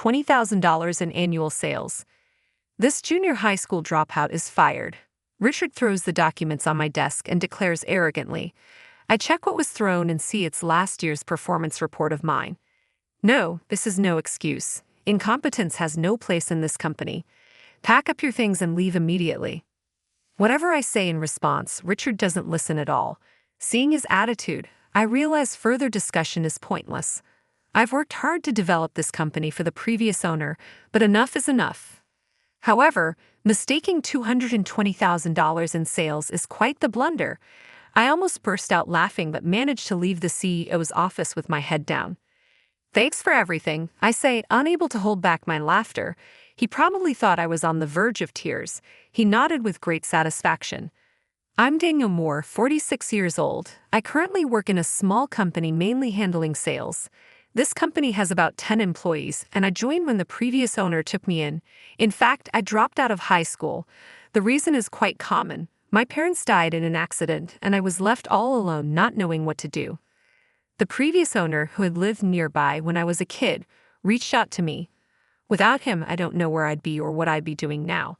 $20,000 in annual sales. This junior high school dropout is fired. Richard throws the documents on my desk and declares arrogantly, I check what was thrown and see it's last year's performance report of mine. No, this is no excuse. Incompetence has no place in this company. Pack up your things and leave immediately. Whatever I say in response, Richard doesn't listen at all. Seeing his attitude, I realize further discussion is pointless. I've worked hard to develop this company for the previous owner, but enough is enough. However, mistaking $220,000 in sales is quite the blunder. I almost burst out laughing but managed to leave the CEO's office with my head down. Thanks for everything, I say, unable to hold back my laughter. He probably thought I was on the verge of tears. He nodded with great satisfaction. I'm Daniel Moore, 46 years old. I currently work in a small company mainly handling sales. This company has about 10 employees, and I joined when the previous owner took me in. In fact, I dropped out of high school. The reason is quite common. My parents died in an accident, and I was left all alone, not knowing what to do. The previous owner, who had lived nearby when I was a kid, reached out to me. Without him, I don't know where I'd be or what I'd be doing now.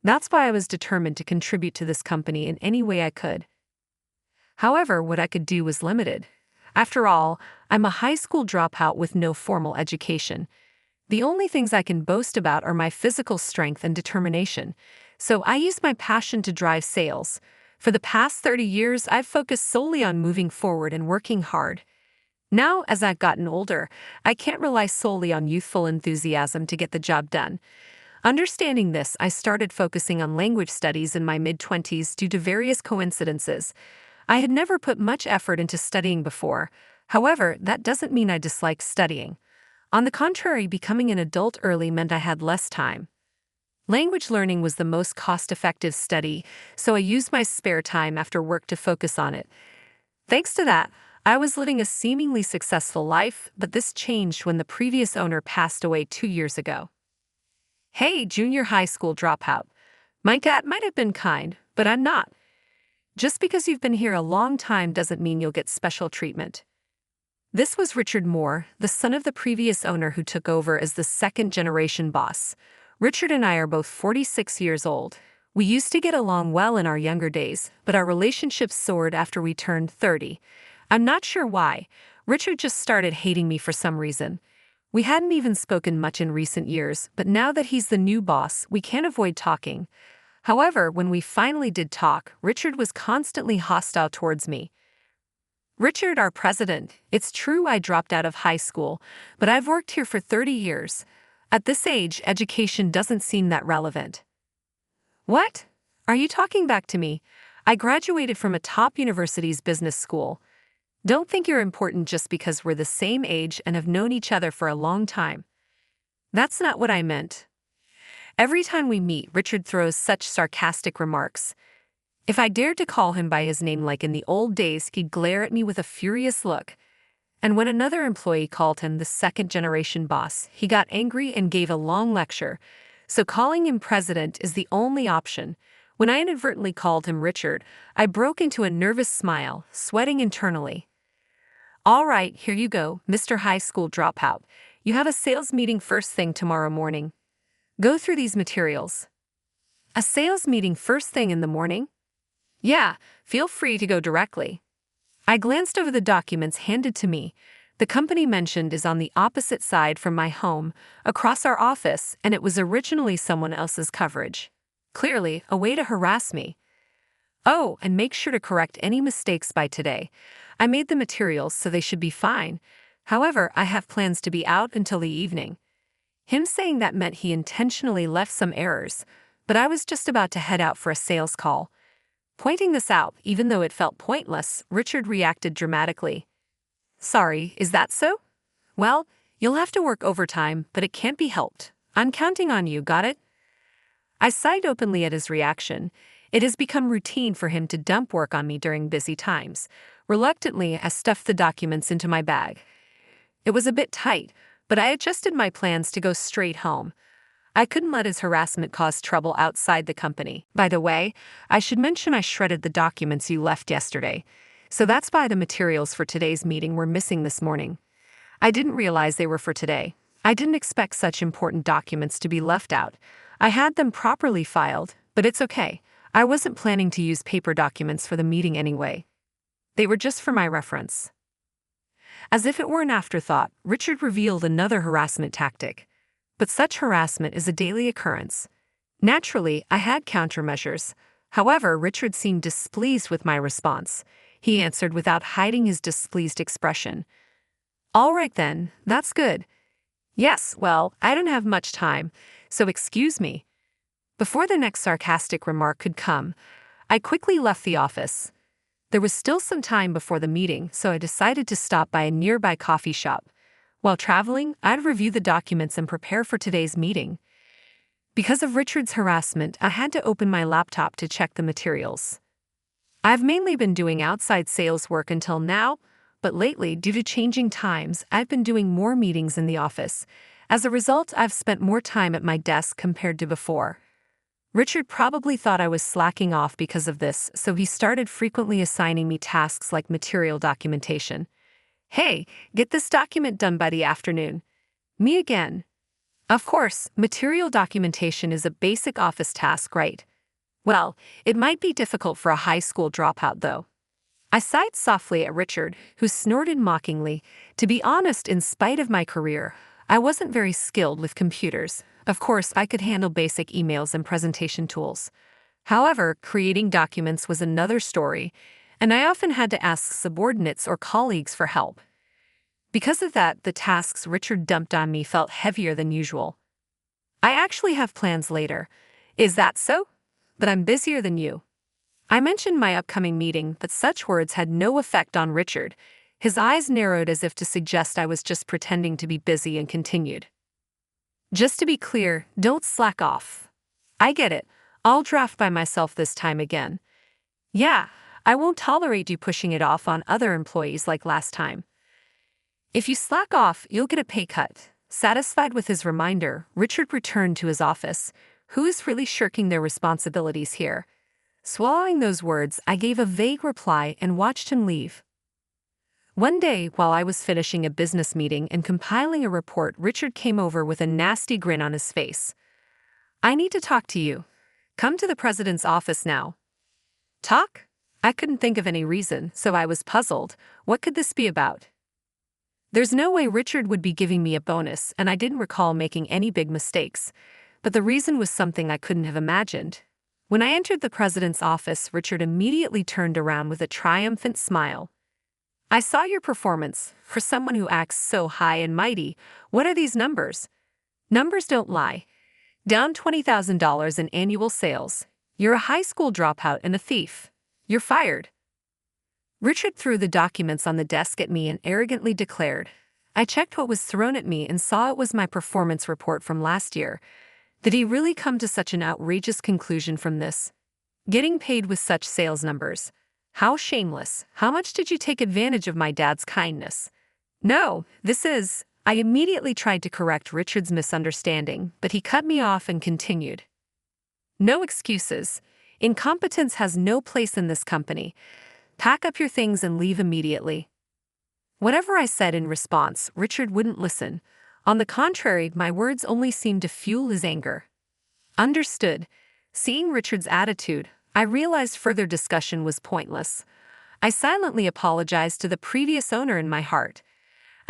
That's why I was determined to contribute to this company in any way I could. However, what I could do was limited. After all, I'm a high school dropout with no formal education. The only things I can boast about are my physical strength and determination, so I use my passion to drive sales. For the past 30 years, I've focused solely on moving forward and working hard. Now, as I've gotten older, I can't rely solely on youthful enthusiasm to get the job done. Understanding this, I started focusing on language studies in my mid-20s due to various coincidences. I had never put much effort into studying before. However, that doesn't mean I disliked studying. On the contrary, becoming an adult early meant I had less time. Language learning was the most cost-effective study, so I used my spare time after work to focus on it. Thanks to that, I was living a seemingly successful life, but this changed when the previous owner passed away 2 years ago. Hey, junior high school dropout. My dad might have been kind, but I'm not. Just because you've been here a long time doesn't mean you'll get special treatment. This was Richard Moore, the son of the previous owner who took over as the second-generation boss. Richard and I are both 46 years old. We used to get along well in our younger days, but our relationship soared after we turned 30. I'm not sure why. Richard just started hating me for some reason. We hadn't even spoken much in recent years, but now that he's the new boss, we can't avoid talking. However, when we finally did talk, Richard was constantly hostile towards me. Richard, our president, it's true I dropped out of high school, but I've worked here for 30 years. At this age, education doesn't seem that relevant. What? Are you talking back to me? I graduated from a top university's business school. Don't think you're important just because we're the same age and have known each other for a long time. That's not what I meant. Every time we meet, Richard throws such sarcastic remarks. If I dared to call him by his name like in the old days, he'd glare at me with a furious look. And when another employee called him the second-generation boss, he got angry and gave a long lecture. So calling him president is the only option. When I inadvertently called him Richard, I broke into a nervous smile, sweating internally. All right, here you go, Mr. High School Dropout. You have a sales meeting first thing tomorrow morning. Go through these materials. A sales meeting first thing in the morning? Yeah, feel free to go directly. I glanced over the documents handed to me. The company mentioned is on the opposite side from my home, across our office, and it was originally someone else's coverage. Clearly, a way to harass me. Oh, and make sure to correct any mistakes by today. I made the materials, so they should be fine. However, I have plans to be out until the evening. Him saying that meant he intentionally left some errors, but I was just about to head out for a sales call. Pointing this out, even though it felt pointless, Richard reacted dramatically. Sorry, is that so? Well, you'll have to work overtime, but it can't be helped. I'm counting on you, got it? I sighed openly at his reaction. It has become routine for him to dump work on me during busy times. Reluctantly, I stuffed the documents into my bag. It was a bit tight, but I adjusted my plans to go straight home. I couldn't let his harassment cause trouble outside the company. By the way, I should mention I shredded the documents you left yesterday. So that's why the materials for today's meeting were missing this morning. I didn't realize they were for today. I didn't expect such important documents to be left out. I had them properly filed, but it's okay. I wasn't planning to use paper documents for the meeting anyway. They were just for my reference. As if it were an afterthought, Richard revealed another harassment tactic. But such harassment is a daily occurrence. Naturally, I had countermeasures. However, Richard seemed displeased with my response. He answered without hiding his displeased expression. "All right then, that's good. Yes, well, I don't have much time, so excuse me." Before the next sarcastic remark could come, I quickly left the office. There was still some time before the meeting, so I decided to stop by a nearby coffee shop. While traveling, I'd review the documents and prepare for today's meeting. Because of Richard's harassment, I had to open my laptop to check the materials. I've mainly been doing outside sales work until now, but lately, due to changing times, I've been doing more meetings in the office. As a result, I've spent more time at my desk compared to before. Richard probably thought I was slacking off because of this, so he started frequently assigning me tasks like material documentation. "Hey, get this document done by the afternoon." Me again. Of course, material documentation is a basic office task, right? Well, it might be difficult for a high school dropout, though. I sighed softly at Richard, who snorted mockingly. To be honest, in spite of my career, I wasn't very skilled with computers. Of course, I could handle basic emails and presentation tools. However, creating documents was another story, and I often had to ask subordinates or colleagues for help. Because of that, the tasks Richard dumped on me felt heavier than usual. "I actually have plans later." "Is that so? But I'm busier than you." I mentioned my upcoming meeting, but such words had no effect on Richard. His eyes narrowed as if to suggest I was just pretending to be busy and continued. "Just to be clear, don't slack off. I get it. I'll draft by myself this time again. Yeah, I won't tolerate you pushing it off on other employees like last time. If you slack off, you'll get a pay cut." Satisfied with his reminder, Richard returned to his office. Who is really shirking their responsibilities here? Swallowing those words, I gave a vague reply and watched him leave. One day, while I was finishing a business meeting and compiling a report, Richard came over with a nasty grin on his face. "I need to talk to you. Come to the president's office now." Talk? I couldn't think of any reason, so I was puzzled. What could this be about? There's no way Richard would be giving me a bonus, and I didn't recall making any big mistakes. But the reason was something I couldn't have imagined. When I entered the president's office, Richard immediately turned around with a triumphant smile. "I saw your performance. For someone who acts so high and mighty, what are these numbers?" "Numbers don't lie. Down $20,000 in annual sales. You're a high school dropout and a thief. You're fired." Richard threw the documents on the desk at me and arrogantly declared. I checked what was thrown at me and saw it was my performance report from last year. Did he really come to such an outrageous conclusion from this? Getting paid with such sales numbers. How shameless. How much did you take advantage of my dad's kindness? "No, this is..." I immediately tried to correct Richard's misunderstanding, but he cut me off and continued. "No excuses. Incompetence has no place in this company. Pack up your things and leave immediately." Whatever I said in response, Richard wouldn't listen. On the contrary, my words only seemed to fuel his anger. Understood. Seeing Richard's attitude, I realized further discussion was pointless. I silently apologized to the previous owner in my heart.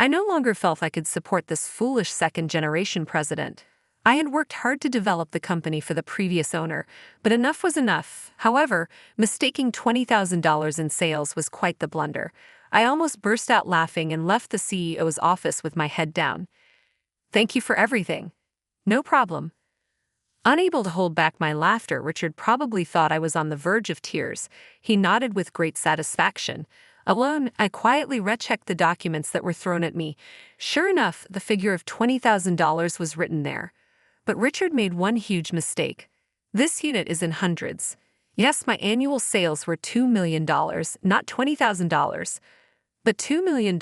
I no longer felt I could support this foolish second-generation president. I had worked hard to develop the company for the previous owner, but enough was enough. However, mistaking $20,000 in sales was quite the blunder. I almost burst out laughing and left the CEO's office with my head down. "Thank you for everything." "No problem." Unable to hold back my laughter, Richard probably thought I was on the verge of tears. He nodded with great satisfaction. Alone, I quietly rechecked the documents that were thrown at me. Sure enough, the figure of $20,000 was written there. But Richard made one huge mistake. This unit is in hundreds. Yes, my annual sales were $2 million, not $20,000. But $2 million,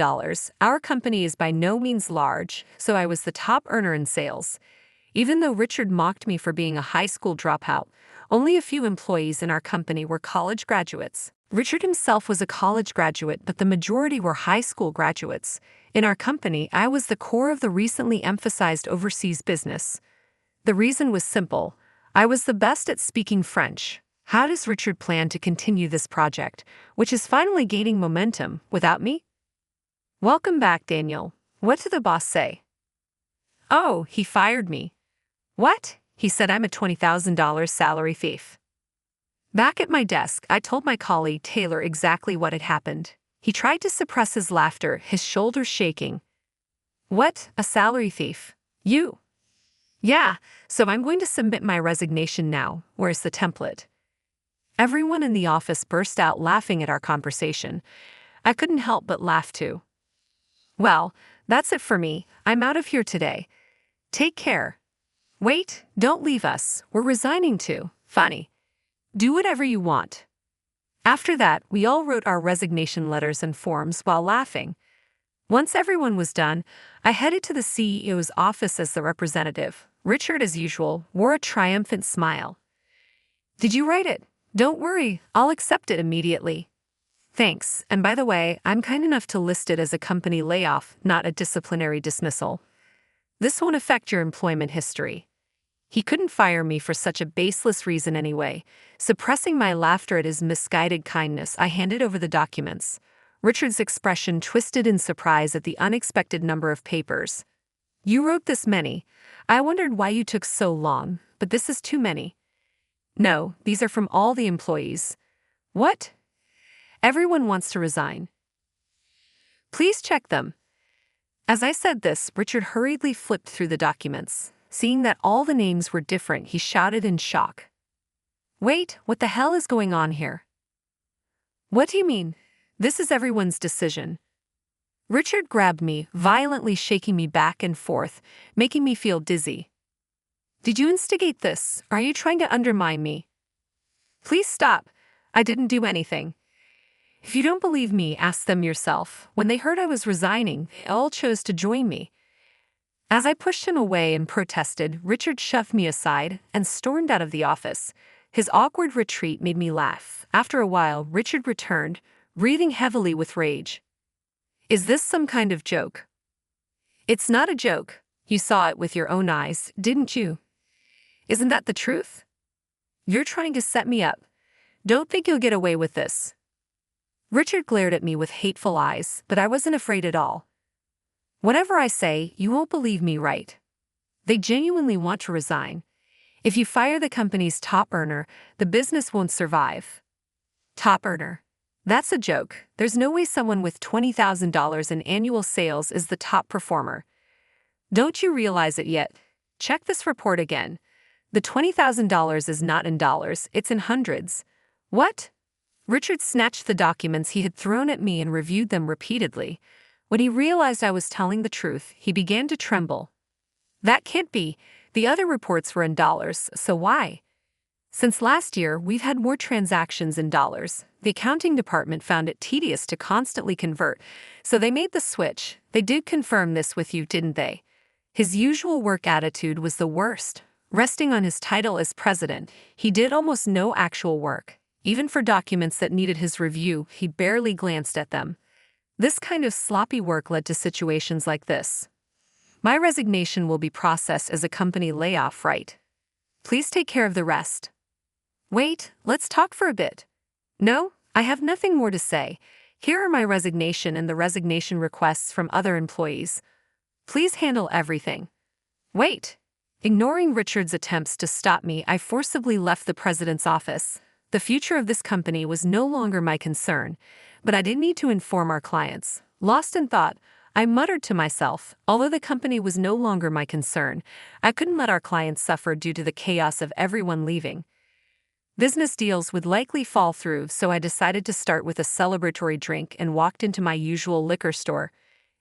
our company is by no means large, so I was the top earner in sales. Even though Richard mocked me for being a high school dropout, only a few employees in our company were college graduates. Richard himself was a college graduate, but the majority were high school graduates. In our company, I was the core of the recently emphasized overseas business. The reason was simple. I was the best at speaking French. How does Richard plan to continue this project, which is finally gaining momentum, without me? Welcome back, Daniel. What did the boss say? Oh, he fired me. What? He said I'm a $20,000 salary thief. Back at my desk, I told my colleague Taylor exactly what had happened. He tried to suppress his laughter, his shoulders shaking. What? A salary thief? You? Yeah, so I'm going to submit my resignation now. Where's the template? Everyone in the office burst out laughing at our conversation. I couldn't help but laugh too. Well, that's it for me. I'm out of here today. Take care. Wait, don't leave us. We're resigning too. Funny. Do whatever you want. After that, we all wrote our resignation letters and forms while laughing. Once everyone was done, I headed to the CEO's office as the representative. Richard, as usual, wore a triumphant smile. Did you write it? Don't worry, I'll accept it immediately. Thanks, and by the way, I'm kind enough to list it as a company layoff, not a disciplinary dismissal. This won't affect your employment history. He couldn't fire me for such a baseless reason anyway. Suppressing my laughter at his misguided kindness, I handed over the documents. Richard's expression twisted in surprise at the unexpected number of papers. You wrote this many. I wondered why you took so long, but this is too many. No, these are from all the employees. What? Everyone wants to resign. Please check them. As I said this, Richard hurriedly flipped through the documents. Seeing that all the names were different, he shouted in shock. Wait, what the hell is going on here? What do you mean? This is everyone's decision. Richard grabbed me, violently shaking me back and forth, making me feel dizzy. Did you instigate this? Are you trying to undermine me? Please stop. I didn't do anything. If you don't believe me, ask them yourself. When they heard I was resigning, they all chose to join me. As I pushed him away and protested, Richard shoved me aside and stormed out of the office. His awkward retreat made me laugh. After a while, Richard returned, breathing heavily with rage. Is this some kind of joke? It's not a joke. You saw it with your own eyes, didn't you? Isn't that the truth? You're trying to set me up. Don't think you'll get away with this. Richard glared at me with hateful eyes, but I wasn't afraid at all. Whatever I say, you won't believe me, right? They genuinely want to resign. If you fire the company's top earner, the business won't survive. Top earner. That's a joke. There's no way someone with $20,000 in annual sales is the top performer. Don't you realize it yet? Check this report again. The $20,000 is not in dollars, it's in hundreds. What? Richard snatched the documents he had thrown at me and reviewed them repeatedly. When he realized I was telling the truth, he began to tremble. That can't be. The other reports were in dollars, so why? Since last year, we've had more transactions in dollars. The accounting department found it tedious to constantly convert, so they made the switch. They did confirm this with you, didn't they? His usual work attitude was the worst. Resting on his title as president, he did almost no actual work. Even for documents that needed his review, he barely glanced at them. This kind of sloppy work led to situations like this. My resignation will be processed as a company layoff, right? Please take care of the rest. Wait, let's talk for a bit. No, I have nothing more to say. Here are my resignation and the resignation requests from other employees. Please handle everything. Wait. Ignoring Richard's attempts to stop me, I forcibly left the president's office. The future of this company was no longer my concern, but I didn't need to inform our clients. Lost in thought, I muttered to myself, although the company was no longer my concern, I couldn't let our clients suffer due to the chaos of everyone leaving. Business deals would likely fall through, so I decided to start with a celebratory drink and walked into my usual liquor store.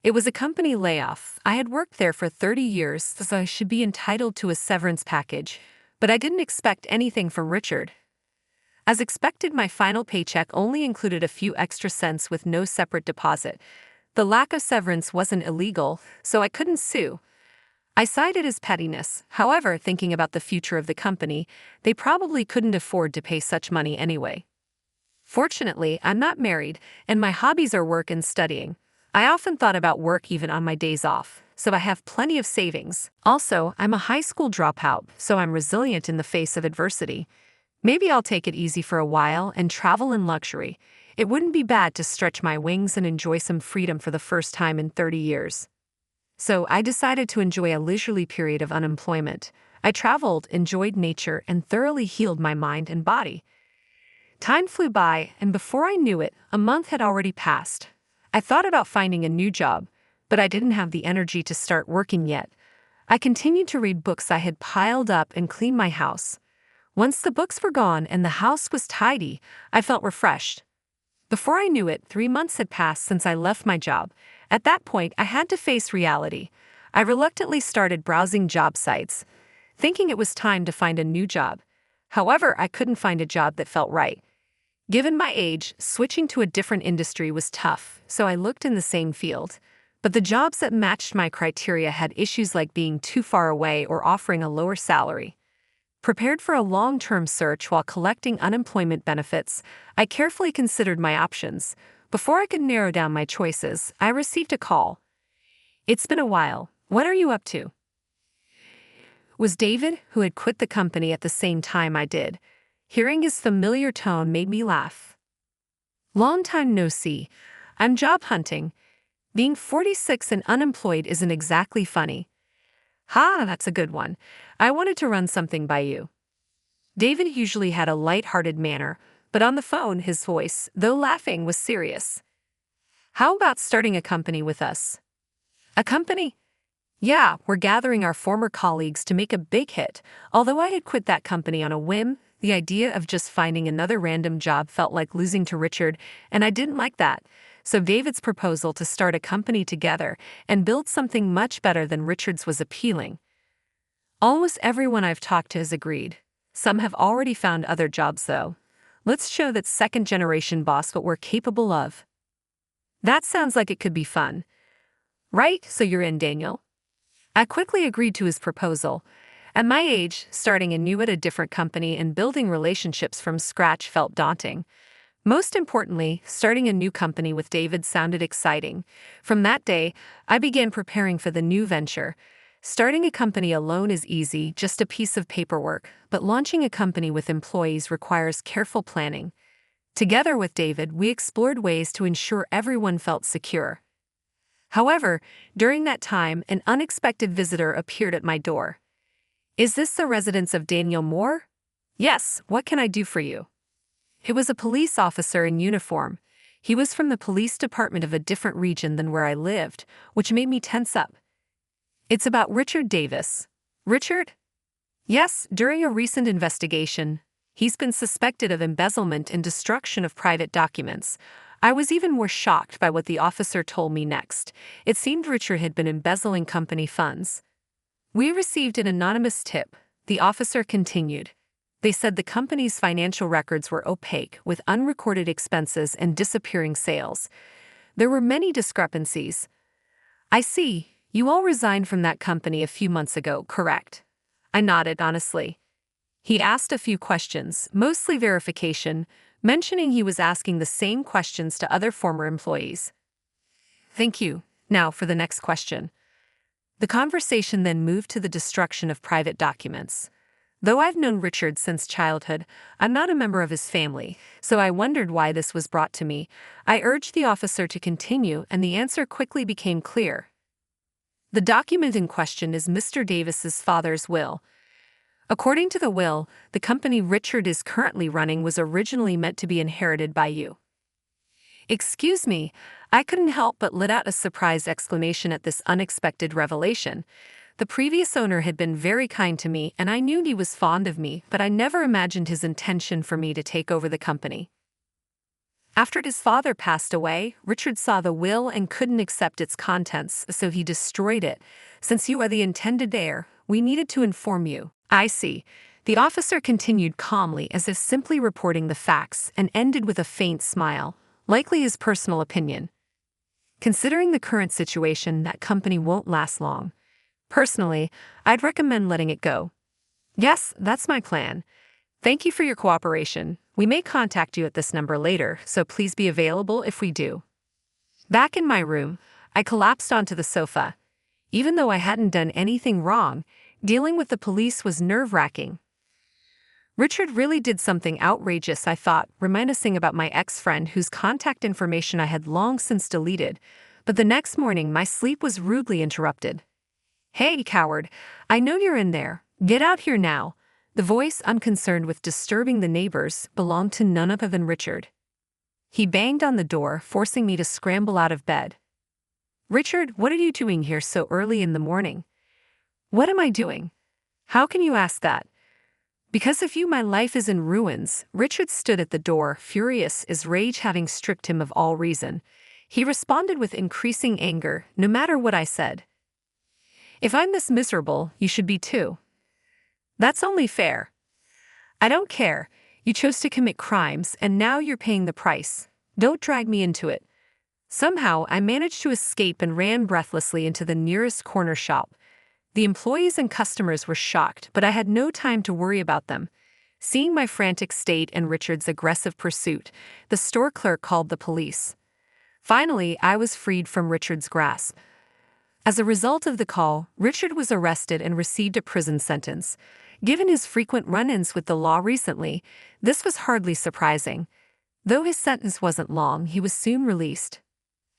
It was a company layoff. I had worked there for 30 years, so I should be entitled to a severance package, but I didn't expect anything from Richard. As expected, my final paycheck only included a few extra cents with no separate deposit. The lack of severance wasn't illegal, so I couldn't sue. I cited as pettiness. However, thinking about the future of the company, they probably couldn't afford to pay such money anyway. Fortunately, I'm not married, and my hobbies are work and studying. I often thought about work even on my days off, so I have plenty of savings. Also, I'm a high school dropout, so I'm resilient in the face of adversity. Maybe I'll take it easy for a while and travel in luxury. It wouldn't be bad to stretch my wings and enjoy some freedom for the first time in 30 years. So I decided to enjoy a leisurely period of unemployment. I traveled, enjoyed nature, and thoroughly healed my mind and body. Time flew by, and before I knew it, a month had already passed. I thought about finding a new job, but I didn't have the energy to start working yet. I continued to read books I had piled up and clean my house. Once the books were gone and the house was tidy, I felt refreshed. Before I knew it, 3 months had passed since I left my job. At that point, I had to face reality. I reluctantly started browsing job sites, thinking it was time to find a new job. However, I couldn't find a job that felt right. Given my age, switching to a different industry was tough, so I looked in the same field. But the jobs that matched my criteria had issues like being too far away or offering a lower salary. Prepared for a long-term search while collecting unemployment benefits, I carefully considered my options. Before I could narrow down my choices, I received a call. "It's been a while. What are you up to?" It was David, who had quit the company at the same time I did. Hearing his familiar tone made me laugh. "Long time no see. I'm job hunting. Being 46 and unemployed isn't exactly funny." "Ha, that's a good one. I wanted to run something by you." David usually had a light-hearted manner, but on the phone his voice, though laughing, was serious. "How about starting a company with us?" "A company?" "Yeah, we're gathering our former colleagues to make a big hit. Although I had quit that company on a whim, the idea of just finding another random job felt like losing to Richard, and I didn't like that. So David's proposal to start a company together and build something much better than Richard's was appealing. Almost everyone I've talked to has agreed. Some have already found other jobs, though. Let's show that second-generation boss what we're capable of. That sounds like it could be fun. Right, so you're in, Daniel? I quickly agreed to his proposal. At my age, starting anew at a different company and building relationships from scratch felt daunting. Most importantly, starting a new company with David sounded exciting. From that day, I began preparing for the new venture. Starting a company alone is easy, just a piece of paperwork, but launching a company with employees requires careful planning. Together with David, we explored ways to ensure everyone felt secure. However, during that time, an unexpected visitor appeared at my door. "Is this the residence of Daniel Moore?" "Yes, what can I do for you?" It was a police officer in uniform. He was from the police department of a different region than where I lived, which made me tense up. "It's about Richard Davis." "Richard?" "Yes, during a recent investigation, he's been suspected of embezzlement and destruction of private documents." I was even more shocked by what the officer told me next. It seemed Richard had been embezzling company funds. "We received an anonymous tip," the officer continued. "They said the company's financial records were opaque, with unrecorded expenses and disappearing sales. There were many discrepancies." "I see. You all resigned from that company a few months ago, correct?" I nodded honestly. He asked a few questions, mostly verification, mentioning he was asking the same questions to other former employees. "Thank you. Now for the next question." The conversation then moved to the destruction of private documents. Though I've known Richard since childhood, I'm not a member of his family, so I wondered why this was brought to me. I urged the officer to continue, and the answer quickly became clear. The document in question is Mr. Davis's father's will. According to the will, the company Richard is currently running was originally meant to be inherited by you. Excuse me, I couldn't help but let out a surprised exclamation at this unexpected revelation. The previous owner had been very kind to me, and I knew he was fond of me, but I never imagined his intention for me to take over the company. After his father passed away, Richard saw the will and couldn't accept its contents, so he destroyed it. Since you are the intended heir, we needed to inform you. I see. The officer continued calmly, as if simply reporting the facts, and ended with a faint smile, likely his personal opinion. Considering the current situation, that company won't last long. Personally, I'd recommend letting it go. Yes, that's my plan. Thank you for your cooperation. We may contact you at this number later, so please be available if we do. Back in my room, I collapsed onto the sofa. Even though I hadn't done anything wrong, dealing with the police was nerve-wracking. Richard really did something outrageous, I thought, reminiscing about my ex-friend whose contact information I had long since deleted. But the next morning, my sleep was rudely interrupted. "Hey, coward, I know you're in there. Get out here now." The voice, unconcerned with disturbing the neighbors, belonged to none other than Richard. He banged on the door, forcing me to scramble out of bed. "Richard, what are you doing here so early in the morning?" "What am I doing? How can you ask that?" "Because of you, my life is in ruins." Richard stood at the door, furious, his rage having stripped him of all reason. He responded with increasing anger, no matter what I said. "If I'm this miserable, you should be too. That's only fair. I don't care. You chose to commit crimes, and now you're paying the price. Don't drag me into it." Somehow, I managed to escape and ran breathlessly into the nearest corner shop. The employees and customers were shocked, but I had no time to worry about them. Seeing my frantic state and Richard's aggressive pursuit, the store clerk called the police. Finally, I was freed from Richard's grasp. As a result of the call, Richard was arrested and received a prison sentence. Given his frequent run-ins with the law recently, this was hardly surprising. Though his sentence wasn't long, he was soon released.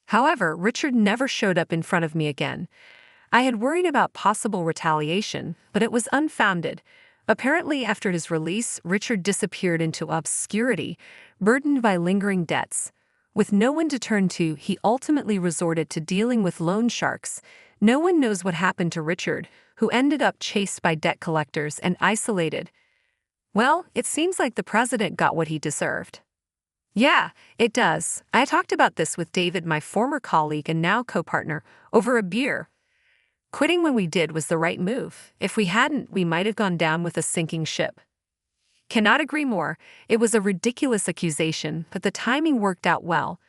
However, Richard never showed up in front of me again. I had worried about possible retaliation, but it was unfounded. Apparently, after his release, Richard disappeared into obscurity, burdened by lingering debts. With no one to turn to, he ultimately resorted to dealing with loan sharks. No one knows what happened to Richard, who ended up chased by debt collectors and isolated. Well, it seems like the president got what he deserved. Yeah, it does. I talked about this with David, my former colleague and now co-partner, over a beer. Quitting when we did was the right move. If we hadn't, we might have gone down with a sinking ship. Cannot agree more. It was a ridiculous accusation, but the timing worked out well.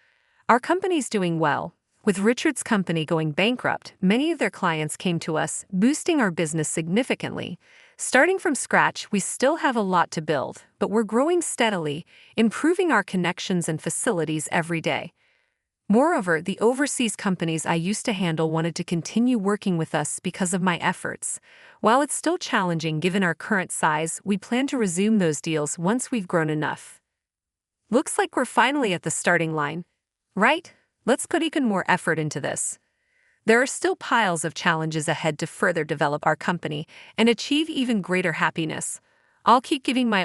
Our company's doing well. With Richard's company going bankrupt, many of their clients came to us, boosting our business significantly. Starting from scratch, we still have a lot to build, but we're growing steadily, improving our connections and facilities every day. Moreover, the overseas companies I used to handle wanted to continue working with us because of my efforts. While it's still challenging given our current size, we plan to resume those deals once we've grown enough. Looks like we're finally at the starting line. Right? Let's put even more effort into this. There are still piles of challenges ahead to further develop our company and achieve even greater happiness. I'll keep giving my